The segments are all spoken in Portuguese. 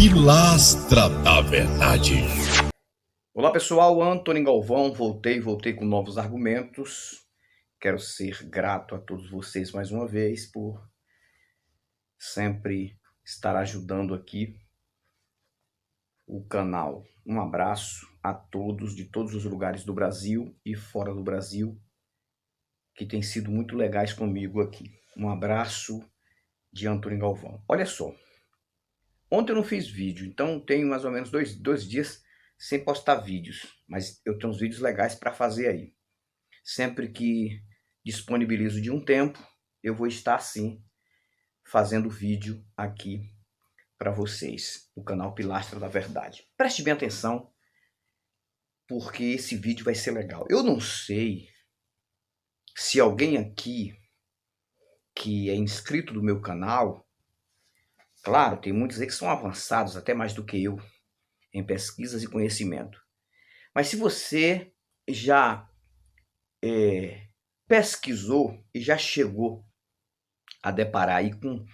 Pilastra da Verdade. Olá pessoal, Antônio Galvão, voltei com novos argumentos. Quero ser grato a todos vocês mais uma vez por sempre estar ajudando aqui o canal. Um abraço a todos de todos os lugares do Brasil e fora do Brasil que têm sido muito legais comigo aqui. Um abraço de Antônio Galvão. Olha só, ontem eu não fiz vídeo, então tenho mais ou menos dois dias sem postar vídeos, mas eu tenho uns vídeos legais para fazer aí. Sempre que disponibilizo de um tempo, eu vou estar sim fazendo vídeo aqui para vocês, no canal Pilastra da Verdade. Preste bem atenção, porque esse vídeo vai ser legal. Eu não sei se alguém aqui que é inscrito do meu canal, claro, tem muitos aí que são avançados, até mais do que eu, em pesquisas e conhecimento. Mas se você já pesquisou e já chegou a deparar aí com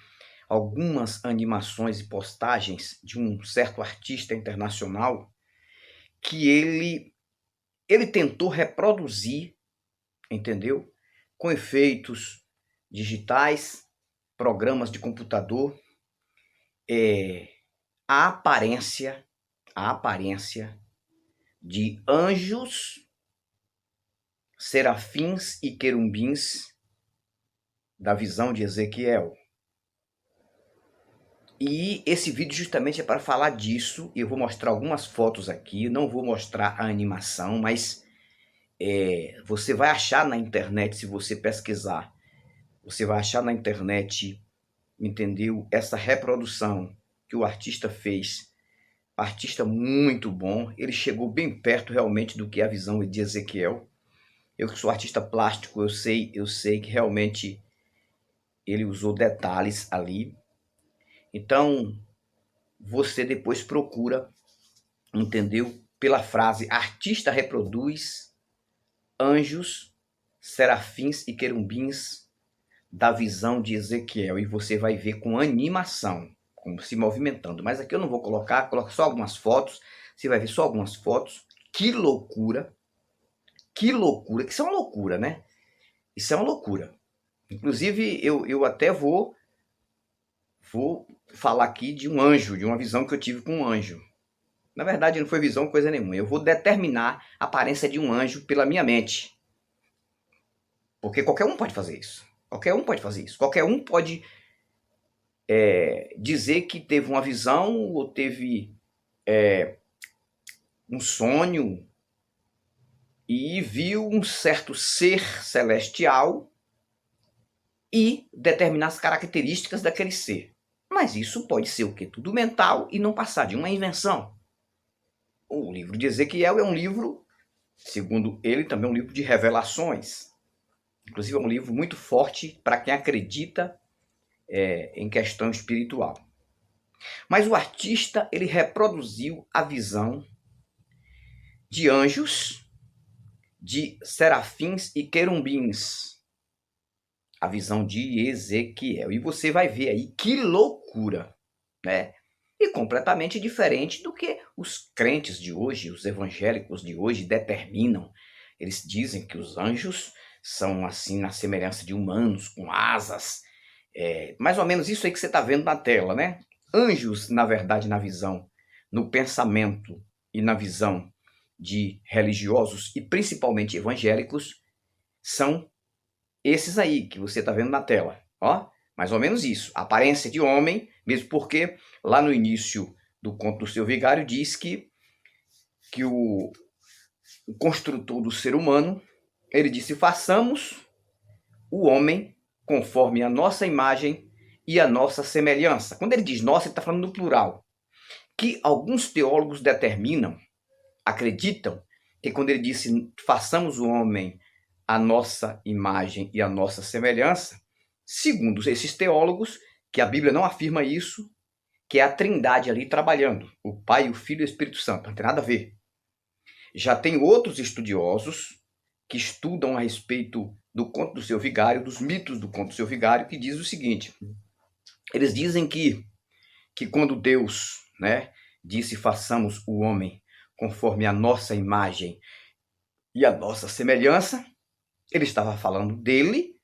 algumas animações e postagens de um certo artista internacional que ele tentou reproduzir, entendeu? Com efeitos digitais, programas de computador, a aparência de anjos, serafins e querumbins da visão de Ezequiel. E esse vídeo justamente é para falar disso. Eu vou mostrar algumas fotos aqui, não vou mostrar a animação, mas você vai achar na internet, se você pesquisar, você vai achar na internet, entendeu? Essa reprodução que o artista fez. Artista muito bom, ele chegou bem perto realmente do que é a visão de Ezequiel. Eu que sou artista plástico, eu sei que realmente ele usou detalhes ali. Então, você depois procura, entendeu? Pela frase, artista reproduz anjos, serafins e querumbins da visão de Ezequiel. E você vai ver com animação, como se movimentando. Mas aqui eu não vou colocar, coloco só algumas fotos. Você vai ver só algumas fotos. Que loucura, que isso é uma loucura, né? Isso é uma loucura. Inclusive, eu até vou falar aqui de um anjo, de uma visão que eu tive com um anjo. Na verdade, não foi visão, coisa nenhuma. Eu vou determinar a aparência de um anjo pela minha mente. Porque qualquer um pode fazer isso. Qualquer um pode fazer isso. Qualquer um pode dizer que teve uma visão ou teve um sonho e viu um certo ser celestial e determinar as características daquele ser. Mas isso pode ser o quê? Tudo mental e não passar de uma invenção. O livro de Ezequiel é um livro, segundo ele, também um livro de revelações. Inclusive é um livro muito forte para quem acredita em questão espiritual. Mas o artista, ele reproduziu a visão de anjos, de serafins e querumbins. A visão de Ezequiel. E você vai ver aí que loucura, né? E completamente diferente do que os crentes de hoje, os evangélicos de hoje determinam. Eles dizem que os anjos são assim na semelhança de humanos, com asas. Mais ou menos isso aí que você está vendo na tela, né? Anjos, na verdade, na visão, no pensamento e na visão de religiosos e principalmente evangélicos, são esses aí que você está vendo na tela. Ó, mais ou menos isso. Aparência de homem, mesmo porque lá no início do conto do Seu Vigário diz que o construtor do ser humano, ele disse, façamos o homem conforme a nossa imagem e a nossa semelhança. Quando ele diz nossa, ele está falando no plural. Que alguns teólogos determinam, acreditam, que quando ele disse façamos o homem a nossa imagem e a nossa semelhança, segundo esses teólogos, que a Bíblia não afirma isso, que é a Trindade ali trabalhando, o Pai, o Filho e o Espírito Santo, não tem nada a ver. Já tem outros estudiosos que estudam a respeito do conto do Seu Vigário, dos mitos do conto do Seu Vigário, que diz o seguinte, eles dizem que quando Deus né, disse: façamos o homem conforme a nossa imagem e a nossa semelhança, ele estava falando dele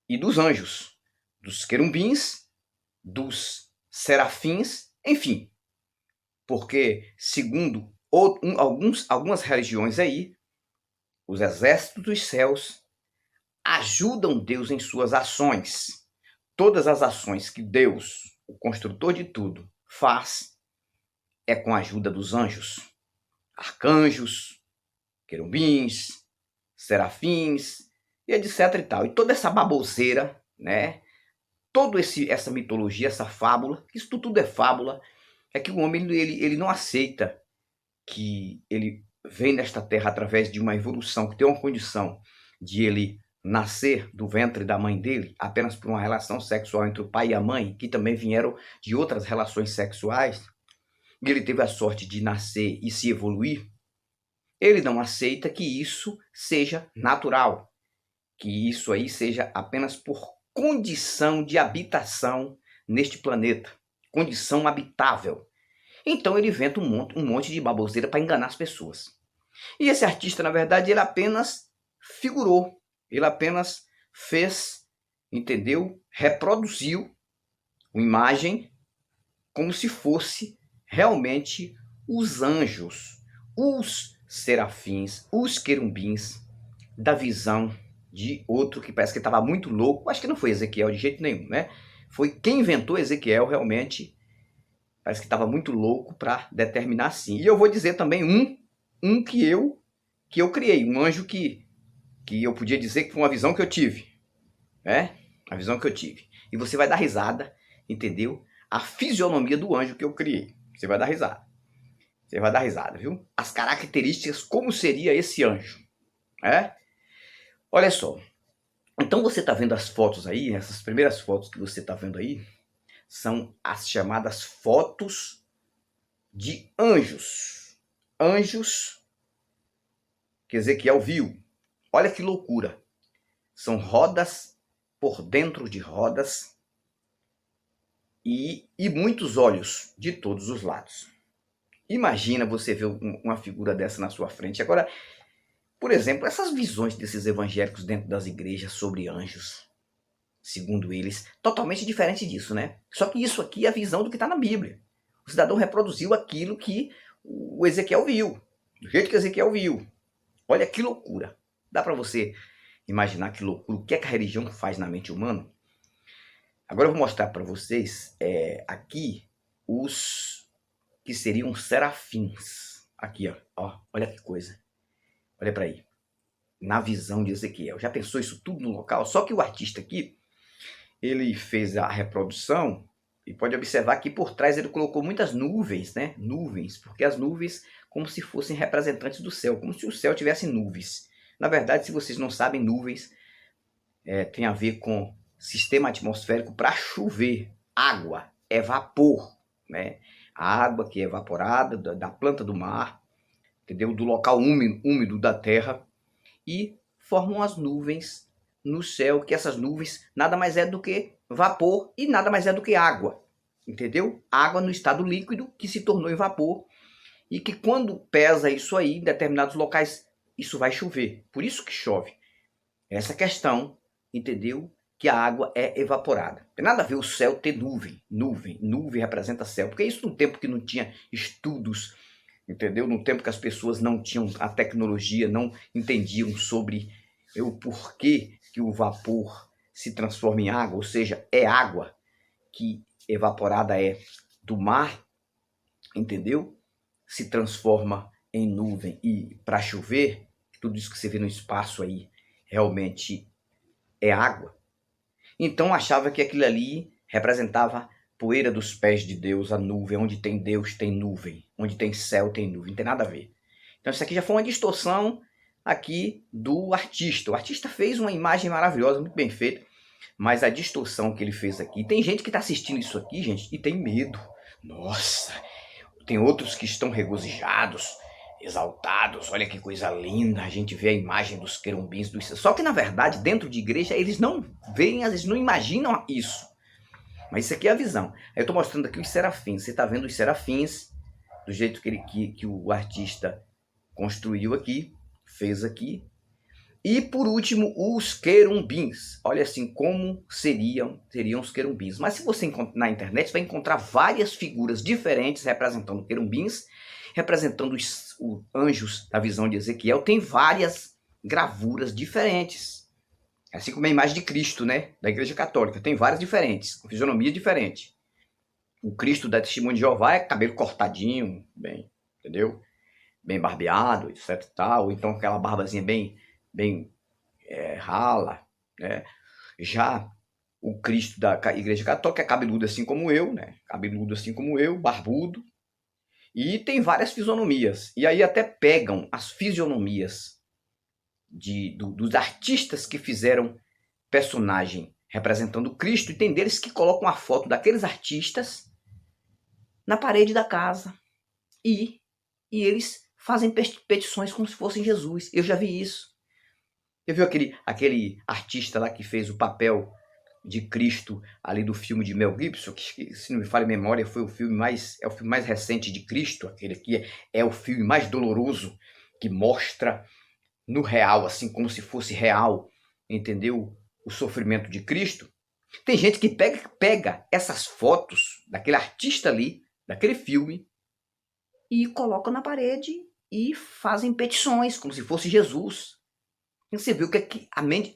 e dos anjos, dos querubins, dos serafins, enfim. Porque, segundo algumas religiões aí, os exércitos dos céus ajudam Deus em suas ações. Todas as ações que Deus, o construtor de tudo, faz é com a ajuda dos anjos, arcanjos, querubins, serafins, e etc e tal. E toda essa baboseira, né? Toda essa mitologia, essa fábula, isso tudo é fábula, é que o homem ele não aceita que ele vem nesta terra através de uma evolução, que tem uma condição de ele nascer do ventre da mãe dele apenas por uma relação sexual entre o pai e a mãe, que também vieram de outras relações sexuais, e ele teve a sorte de nascer e se evoluir. Ele não aceita que isso seja natural, que isso aí seja apenas por condição de habitação neste planeta, condição habitável. Então ele inventa um monte de baboseira para enganar as pessoas. E esse artista, na verdade, ele apenas figurou, ele apenas fez, entendeu? Reproduziu uma imagem como se fosse realmente os anjos, os serafins, os querubins, da visão de outro que parece que estava muito louco. Acho que não foi Ezequiel de jeito nenhum, né? Foi quem inventou Ezequiel realmente. Parece que estava muito louco para determinar assim. E eu vou dizer também um que eu criei, um anjo que eu podia dizer que foi uma visão que eu tive, né? A visão que eu tive. E você vai dar risada, entendeu? A fisionomia do anjo que eu criei. Você vai dar risada. Você vai dar risada, viu? As características, como seria esse anjo, né? Olha só. Então você está vendo as fotos aí, essas primeiras fotos que você está vendo aí, são as chamadas fotos de anjos. Anjos que Ezequiel viu. Olha que loucura. São rodas por dentro de rodas e muitos olhos de todos os lados. Imagina você ver uma figura dessa na sua frente. Agora, por exemplo, essas visões desses evangélicos dentro das igrejas sobre anjos, segundo eles, totalmente diferente disso, né? Só que isso aqui é a visão do que está na Bíblia. O cidadão reproduziu aquilo que o Ezequiel viu, do jeito que Ezequiel viu. Olha que loucura. Dá para você imaginar que loucura, o que é que a religião faz na mente humana? Agora eu vou mostrar para vocês aqui os que seriam serafins. Aqui, ó, olha que coisa. Olha para aí. Na visão de Ezequiel. Já pensou isso tudo no local? Só que o artista aqui, ele fez a reprodução e pode observar que por trás ele colocou muitas nuvens, né? Nuvens, porque as nuvens como se fossem representantes do céu, como se o céu tivesse nuvens. Na verdade, se vocês não sabem, nuvens tem a ver com sistema atmosférico para chover. Água é vapor, né? A água que é evaporada da planta do mar, entendeu? Do local úmido da terra, e formam as nuvens no céu, que essas nuvens nada mais é do que vapor e nada mais é do que água, entendeu? Água no estado líquido que se tornou em vapor e que quando pesa isso aí em determinados locais, isso vai chover. Por isso que chove. Essa questão, entendeu? Que a água é evaporada. Tem nada a ver o céu ter nuvem. Nuvem representa céu. Porque isso no tempo que não tinha estudos, entendeu? No tempo que as pessoas não tinham a tecnologia, não entendiam sobre o porquê que o vapor se transforma em água, ou seja, é água que evaporada é do mar, entendeu? Se transforma em nuvem e para chover, tudo isso que você vê no espaço aí realmente é água. Então achava que aquilo ali representava poeira dos pés de Deus, a nuvem. Onde tem Deus tem nuvem, onde tem céu tem nuvem, não tem nada a ver. Então isso aqui já foi uma distorção aqui do artista. O artista fez uma imagem maravilhosa, muito bem feita, mas a distorção que ele fez aqui, tem gente que está assistindo isso aqui, gente, e tem medo. Nossa, tem outros que estão regozijados, exaltados, olha que coisa linda, a gente vê a imagem dos querubins, só que na verdade dentro de igreja eles não veem, eles não imaginam isso. Mas isso aqui é a visão. Aí eu estou mostrando aqui os serafins. Você está vendo os serafins, do jeito que o artista construiu aqui, fez aqui. E por último, os querumbins. Olha assim como seriam os querumbins. Mas se você na internet, você vai encontrar várias figuras diferentes representando querumbins, representando os anjos da visão de Ezequiel. Tem várias gravuras diferentes. Assim como a imagem de Cristo, né? Da Igreja Católica. Tem várias diferentes, com fisionomia diferente. O Cristo da Testemunha de Jeová é cabelo cortadinho, bem, entendeu? Bem barbeado, etc. Tal. Então aquela barbazinha bem rala, né? Já o Cristo da Igreja Católica é cabeludo assim como eu, né? Cabeludo assim como eu, barbudo. E tem várias fisionomias. E aí até pegam as fisionomias dos artistas que fizeram personagem representando Cristo, e tem deles que colocam a foto daqueles artistas na parede da casa. E eles fazem petições como se fossem Jesus. Eu já vi isso. Você viu aquele artista lá que fez o papel de Cristo ali do filme de Mel Gibson, que se não me falha a memória, foi o filme mais recente de Cristo, aquele que é o filme mais doloroso, que mostra no real, assim como se fosse real, entendeu? O sofrimento de Cristo. Tem gente que pega essas fotos daquele artista ali, daquele filme, e coloca na parede e fazem petições, como se fosse Jesus. E você vê o que a mente,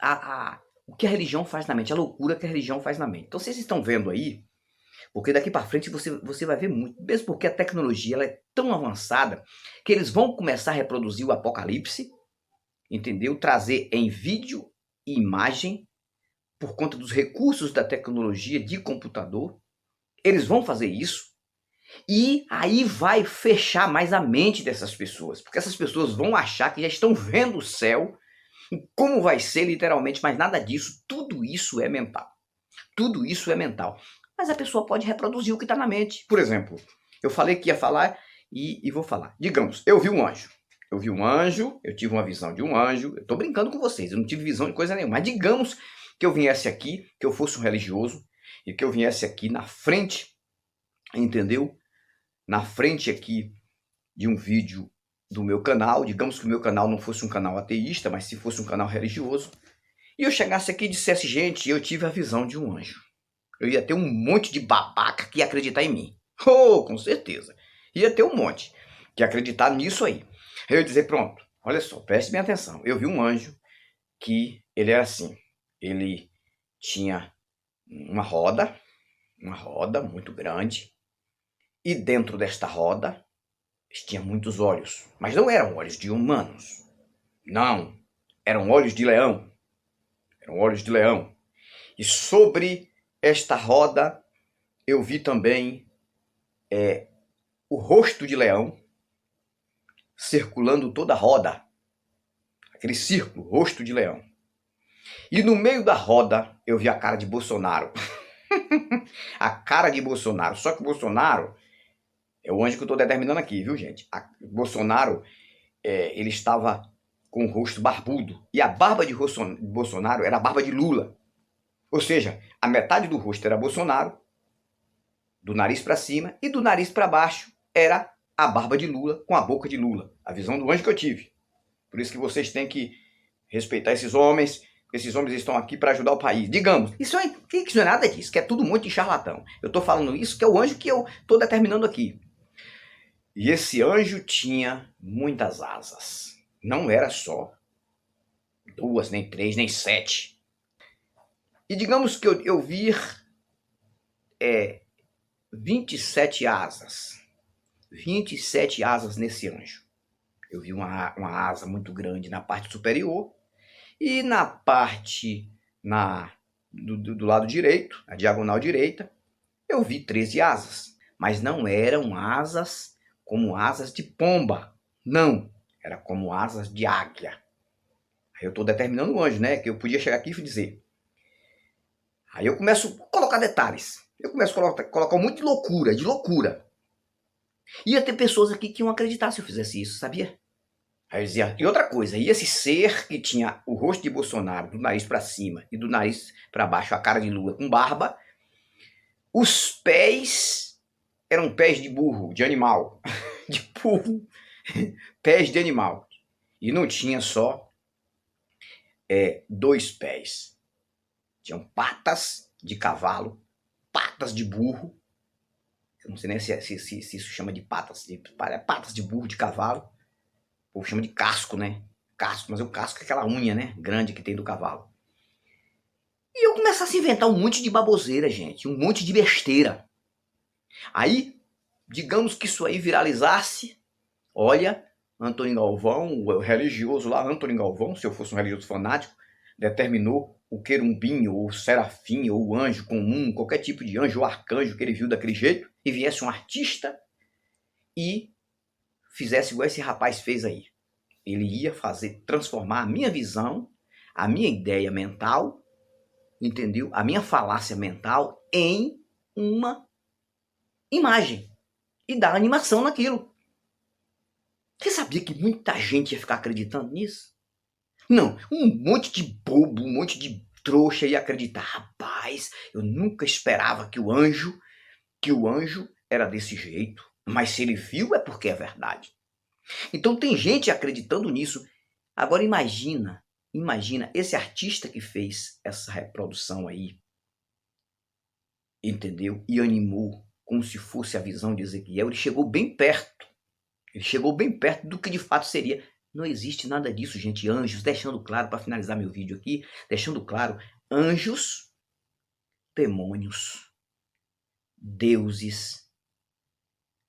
o que a religião faz na mente, a loucura que a religião faz na mente. Então vocês estão vendo aí, porque daqui para frente você vai ver muito, mesmo porque a tecnologia ela é tão avançada que eles vão começar a reproduzir o Apocalipse, entendeu? Trazer em vídeo e imagem, por conta dos recursos da tecnologia de computador. Eles vão fazer isso. E aí vai fechar mais a mente dessas pessoas, porque essas pessoas vão achar que já estão vendo o céu, como vai ser literalmente, mas nada disso. Tudo isso é mental. Tudo isso é mental. Mas a pessoa pode reproduzir o que está na mente. Por exemplo, eu falei que ia falar e vou falar. Digamos, eu vi um anjo. Eu tive uma visão de um anjo. Eu estou brincando com vocês, eu não tive visão de coisa nenhuma. Mas digamos que eu viesse aqui, que eu fosse um religioso, e que eu viesse aqui na frente, entendeu? Na frente aqui de um vídeo do meu canal, digamos que o meu canal não fosse um canal ateísta, mas se fosse um canal religioso, e eu chegasse aqui e dissesse, gente, eu tive a visão de um anjo. Eu ia ter um monte de babaca que ia acreditar em mim. Oh, com certeza. Ia ter um monte que ia acreditar nisso aí. Eu ia dizer, pronto, olha só, preste bem atenção. Eu vi um anjo que ele era assim, ele tinha uma roda muito grande, e dentro desta roda tinha muitos olhos, mas não eram olhos de humanos. Não, eram olhos de leão. Eram olhos de leão. E sobre esta roda eu vi também o rosto de leão circulando toda a roda. Aquele círculo, rosto de leão. E no meio da roda eu vi a cara de Bolsonaro. A cara de Bolsonaro. Só que o Bolsonaro é o anjo que eu estou determinando aqui, viu, gente? Bolsonaro, ele estava com o rosto barbudo. E a barba de Bolsonaro era a barba de Lula. Ou seja, a metade do rosto era Bolsonaro, do nariz para cima, e do nariz para baixo era a barba de Lula com a boca de Lula. A visão do anjo que eu tive. Por isso que vocês têm que respeitar esses homens, porque esses homens estão aqui para ajudar o país. Digamos, isso não é nada disso, que é tudo muito de charlatão. Eu estou falando isso, que é o anjo que eu estou determinando aqui. E esse anjo tinha muitas asas. Não era só 2, nem 3, nem 7. E digamos que eu vi 27 asas. 27 asas nesse anjo. Eu vi uma asa muito grande na parte superior. E na parte do lado direito, na diagonal direita, eu vi 13 asas. Mas não eram asas como asas de pomba. Não. Era como asas de águia. Aí eu estou determinando o anjo, né? Que eu podia chegar aqui e dizer. Aí eu começo a colocar detalhes. Eu começo a colocar muito de loucura. Ia ter pessoas aqui que iam acreditar se eu fizesse isso, sabia? Aí eu dizia, e outra coisa, e esse ser que tinha o rosto de Bolsonaro, do nariz para cima e do nariz para baixo, a cara de Lula com barba, Os pés eram pés de burro, de animal, de burro, pés de animal. E não tinha só 2 pés. Tinham patas de cavalo, patas de burro. Eu não sei nem se isso chama de patas de burro, de cavalo. O povo chama de casco, né? Casco, mas o casco é aquela unha, né? Grande que tem do cavalo. E eu começasse a inventar um monte de baboseira, gente. Um monte de besteira. Aí, digamos que isso aí viralizasse. Olha, Antônio Galvão, o religioso lá, Antônio Galvão, se eu fosse um religioso fanático, determinou o querumbim, ou o serafim, ou o anjo comum, qualquer tipo de anjo ou arcanjo que ele viu daquele jeito, e viesse um artista e fizesse igual esse rapaz fez aí. Ele ia transformar a minha visão, a minha ideia mental, entendeu? A minha falácia mental em uma imagem e dar animação naquilo. Você sabia que muita gente ia ficar acreditando nisso? Não, um monte de bobo, um monte de trouxa ia acreditar. Rapaz, eu nunca esperava que o anjo era desse jeito. Mas se ele viu é porque é verdade. Então tem gente acreditando nisso. Agora imagina esse artista que fez essa reprodução aí, entendeu? E animou como se fosse a visão de Ezequiel. Ele chegou bem perto. Ele chegou bem perto do que de fato seria. Não existe nada disso, gente. Anjos, deixando claro, para finalizar meu vídeo aqui, deixando claro, anjos, demônios, deuses,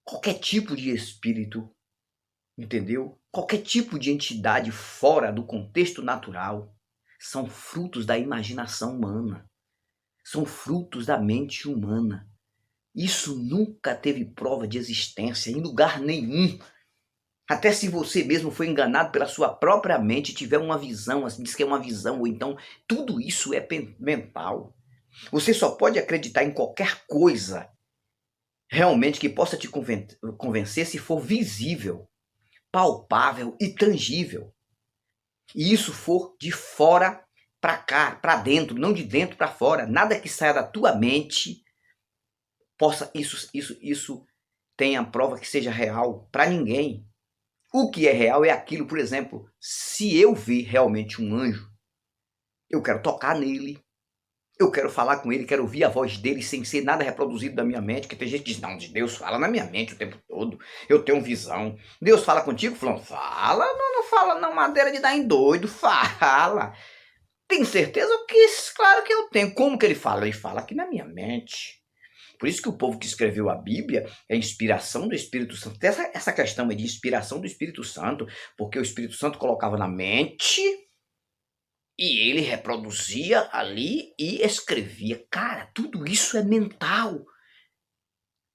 qualquer tipo de espírito, entendeu? Qualquer tipo de entidade fora do contexto natural são frutos da imaginação humana. São frutos da mente humana. Isso nunca teve prova de existência em lugar nenhum. Até se você mesmo foi enganado pela sua própria mente, tiver uma visão, assim, diz que é uma visão, ou então tudo isso é mental. Você só pode acreditar em qualquer coisa realmente que possa te convencer se for visível, palpável e tangível. E isso for de fora para cá, para dentro, não de dentro para fora. Nada que saia da tua mente possa isso tenha prova que seja real para ninguém. O que é real é aquilo, por exemplo, se eu ver realmente um anjo, eu quero tocar nele, eu quero falar com ele, quero ouvir a voz dele sem ser nada reproduzido da minha mente, que tem gente que diz, não, Deus fala na minha mente o tempo todo, eu tenho visão. Deus fala contigo, falando, fala, não fala não, madeira de dar em doido, fala. Tem certeza que, claro que eu tenho. Como que ele fala? Ele fala aqui na minha mente. Por isso que o povo que escreveu a Bíblia é inspiração do Espírito Santo. Essa questão é de inspiração do Espírito Santo, porque o Espírito Santo colocava na mente e ele reproduzia ali e escrevia. Cara, tudo isso é mental.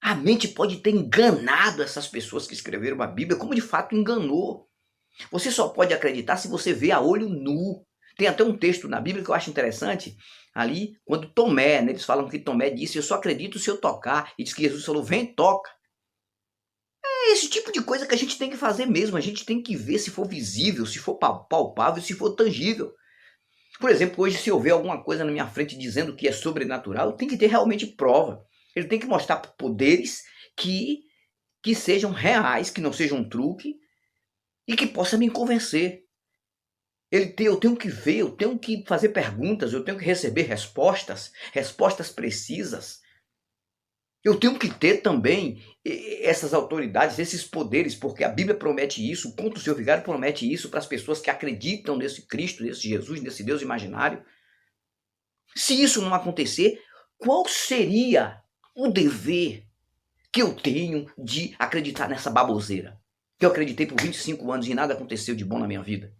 A mente pode ter enganado essas pessoas que escreveram a Bíblia, como de fato enganou. Você só pode acreditar se você vê a olho nu. Tem até um texto na Bíblia que eu acho interessante, ali, quando Tomé, né, eles falam que Tomé disse, eu só acredito se eu tocar, e diz que Jesus falou, vem, toca. É esse tipo de coisa que a gente tem que fazer mesmo, a gente tem que ver se for visível, se for palpável, se for tangível. Por exemplo, hoje se eu ver alguma coisa na minha frente dizendo que é sobrenatural, tem que ter realmente prova. Ele tem que mostrar poderes que sejam reais, que não sejam um truque, e que possa me convencer. Eu tenho que ver, eu tenho que fazer perguntas, eu tenho que receber respostas precisas. Eu tenho que ter também essas autoridades, esses poderes, porque a Bíblia promete isso, o Conto do Seu Vigário promete isso para as pessoas que acreditam nesse Cristo, nesse Jesus, nesse Deus imaginário. Se isso não acontecer, qual seria o dever que eu tenho de acreditar nessa baboseira? Que eu acreditei por 25 anos e nada aconteceu de bom na minha vida.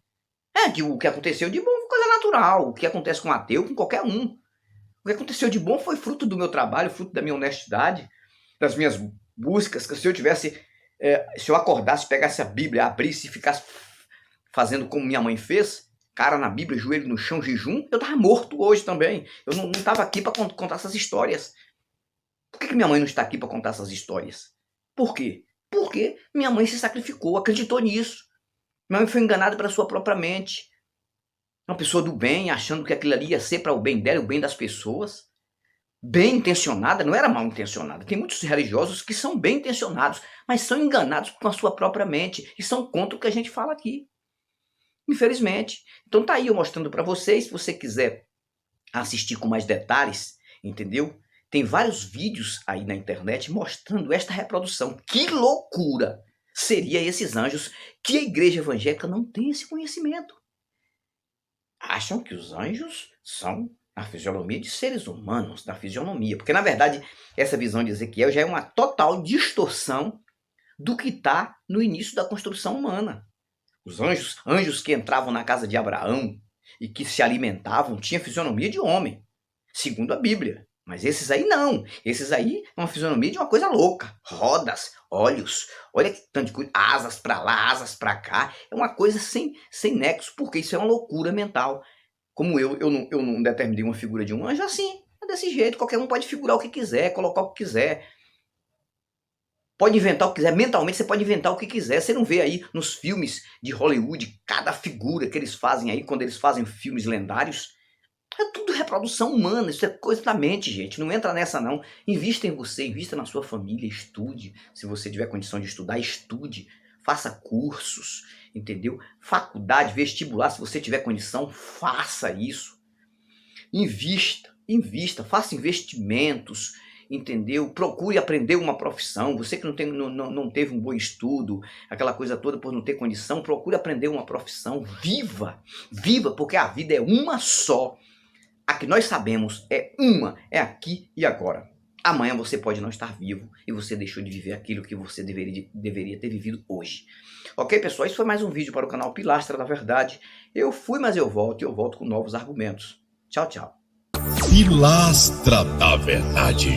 Que o que aconteceu de bom foi coisa natural. O que acontece com um ateu, com qualquer um. O que aconteceu de bom foi fruto do meu trabalho, fruto da minha honestidade, das minhas buscas. Que se eu tivesse, se eu acordasse, pegasse a Bíblia, abrisse e ficasse fazendo como minha mãe fez, cara na Bíblia, joelho no chão, jejum, eu tava morto hoje também. Eu não tava aqui para contar essas histórias. Por que minha mãe não está aqui para contar essas histórias? Por quê? Porque minha mãe se sacrificou, acreditou nisso. Minha mãe foi enganada pela sua própria mente. Uma pessoa do bem, achando que aquilo ali ia ser para o bem dela e o bem das pessoas. bem intencionada, não era mal intencionada. Tem muitos religiosos que são bem intencionados, mas são enganados com a sua própria mente e são contra o que a gente fala aqui. Infelizmente. Então tá aí eu mostrando para vocês, se você quiser assistir com mais detalhes, entendeu? Tem vários vídeos aí na internet mostrando esta reprodução. Que loucura seria esses anjos que a igreja evangélica não tem esse conhecimento. Acham que os anjos são a fisionomia de seres humanos, da fisionomia. Porque, na verdade, essa visão de Ezequiel já é uma total distorção do que está no início da construção humana. Os anjos que entravam na casa de Abraão e que se alimentavam, tinham fisionomia de homem, segundo a Bíblia. Mas esses aí não. Esses aí é uma fisionomia de uma coisa louca. Rodas, olhos, olha que tanto de coisa, asas para lá, asas para cá. É uma coisa sem nexo, porque isso é uma loucura mental. Como eu não determinei uma figura de um anjo assim, é desse jeito. Qualquer um pode figurar o que quiser, colocar o que quiser. Pode inventar o que quiser, mentalmente você pode inventar o que quiser. Você não vê aí nos filmes de Hollywood, cada figura que eles fazem aí, quando eles fazem filmes lendários, é tudo reprodução humana, isso é coisa da mente, gente. Não entra nessa não. Invista em você, invista na sua família, estude. Se você tiver condição de estudar, estude. Faça cursos, entendeu? Faculdade, vestibular, se você tiver condição, faça isso. Invista, faça investimentos, entendeu? Procure aprender uma profissão. Você que não teve um bom estudo, aquela coisa toda por não ter condição, procure aprender uma profissão. Viva, porque a vida é uma só. A que nós sabemos é uma, é aqui e agora. Amanhã você pode não estar vivo e você deixou de viver aquilo que você deveria ter vivido hoje. Ok, pessoal? Isso foi mais um vídeo para o canal Pilastra da Verdade. Eu fui, mas eu volto e eu volto com novos argumentos. Tchau, tchau. Pilastra da Verdade.